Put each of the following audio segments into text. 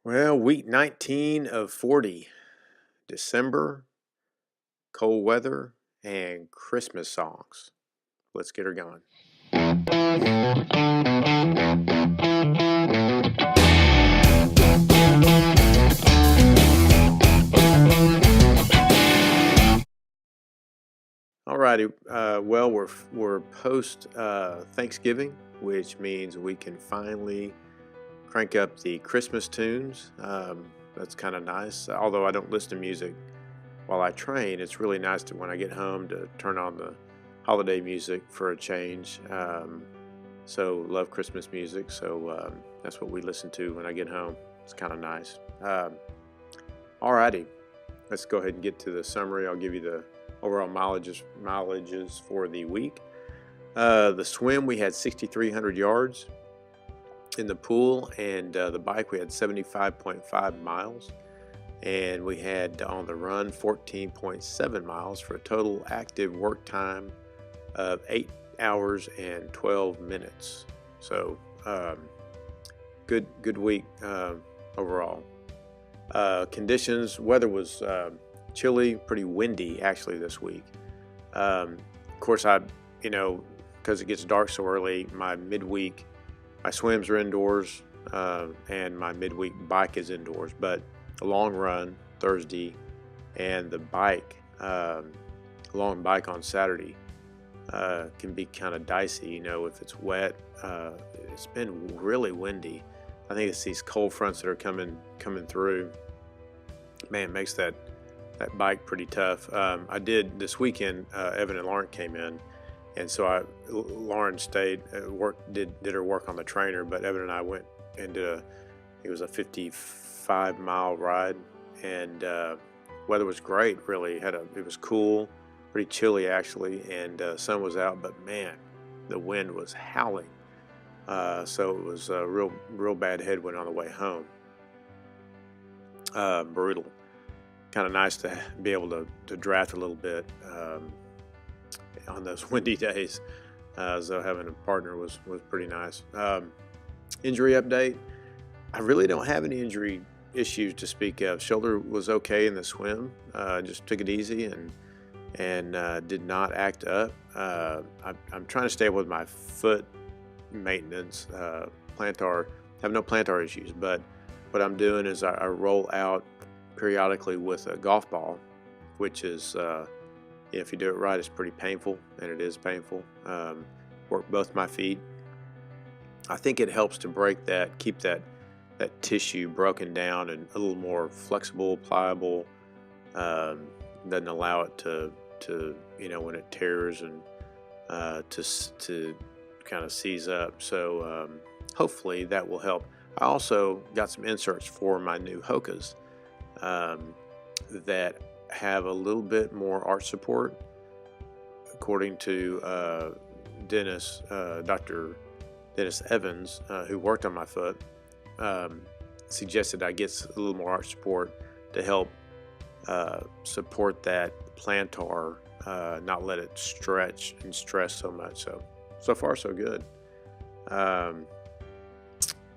Well, week 19 of 40, December, cold weather, and Christmas songs. Let's get her going. Alrighty, well, we're post Thanksgiving, which means we can finally crank up the Christmas tunes. That's kind of nice. Although I don't listen to music while I train, it's really nice to when I get home to turn on the holiday music for a change. So love Christmas music. So that's what we listen to when I get home. It's kind of nice. Alrighty, let's go ahead and get to the summary. I'll give you the overall mileages for the week. The swim, we had 6,300 yards. In the pool and the bike, we had 75.5 miles. And we had on the run 14.7 miles for a total active work time of 8 hours and 12 minutes. So good week overall. Conditions, weather was chilly, pretty windy actually this week. Of course, because it gets dark so early, my swims are indoors and my midweek bike is indoors. But a long run Thursday and the long bike on Saturday can be kind of dicey, if it's wet. It's been really windy. I think it's these cold fronts that are coming through. Man, it makes that bike pretty tough. I did this weekend. Evan and Lauren came in, and so Lauren stayed at work, did her work on the trainer, but Evan and I went and did it was a 55-mile ride, and weather was great. Really, it was cool, pretty chilly actually, and sun was out, but man, the wind was howling. So it was a real bad headwind on the way home. Brutal. Kind of nice to be able to draft a little bit on those windy days. So having a partner was pretty nice. Injury update. I really don't have any injury issues to speak of. Shoulder was okay in the swim. Just took it easy and did not act up. I'm trying to stay with my foot maintenance. Have no plantar issues, but what I'm doing is I roll out periodically with a golf ball, which is if you do it right, it's pretty painful, and it is painful. Work both my feet. I think it helps to keep that tissue broken down and a little more flexible, pliable. Doesn't allow it to when it tears and to kind of seize up. So hopefully that will help. I also got some inserts for my new Hokas that have a little bit more arch support, according to Dr. Dennis Evans, who worked on my foot. Suggested I get a little more arch support to help support that plantar, not let it stretch and stress so much. So far so good. Of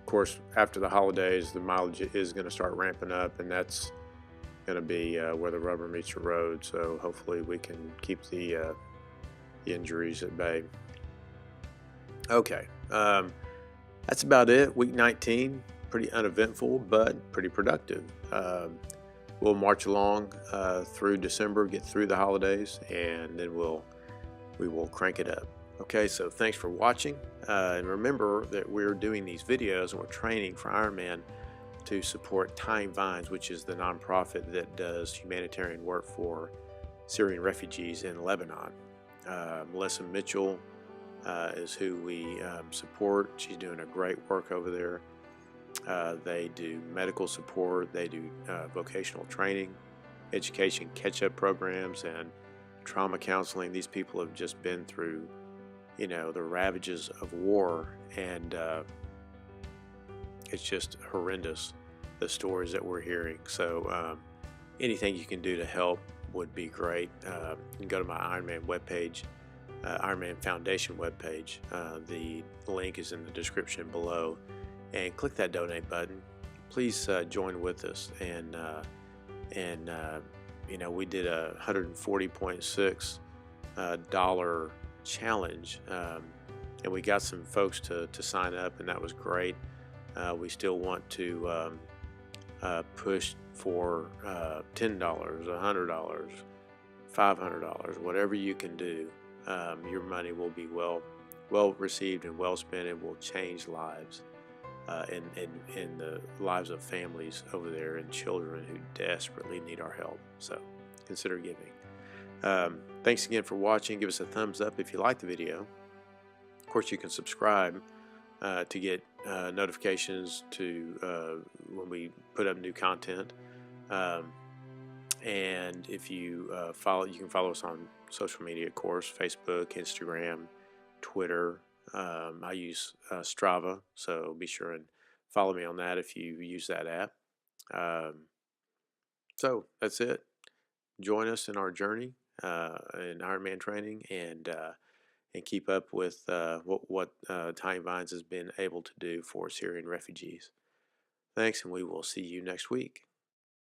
course, after the holidays, the mileage is going to start ramping up, and that's going to be where the rubber meets the road. So hopefully we can keep the injuries at bay. Okay, that's about it. Week 19, pretty uneventful, but pretty productive. We'll march along through December, get through the holidays, and then we will crank it up. Okay, so thanks for watching, and remember that we're doing these videos and we're training for Ironman to support Tying Vines, which is the nonprofit that does humanitarian work for Syrian refugees in Lebanon. Melissa Mitchell is who we support. She's doing a great work over there. They do medical support, they do vocational training, education catch-up programs, and trauma counseling. These people have just been through the ravages of war, and it's just horrendous, the stories that we're hearing. So anything you can do to help would be great. You can go to my Ironman webpage, Ironman Foundation webpage. The link is in the description below, and click that donate button please join with us. And we did a $140.6 dollar challenge, and we got some folks to sign up, and that was great. We still want to push for $10, $100, $500, whatever you can do. Your money will be well received and well spent, and will change lives, in the lives of families over there and children who desperately need our help. So consider giving. Thanks again for watching. Give us a thumbs up if you like the video. Of course, you can subscribe to get notifications to when we put up new content. And if you you can follow us on social media, of course, Facebook, Instagram, Twitter. I use Strava, so be sure and follow me on that if you use that app. So that's it. Join us in our journey in Ironman training, and keep up with what Tying Vines has been able to do for Syrian refugees. Thanks, and we will see you next week.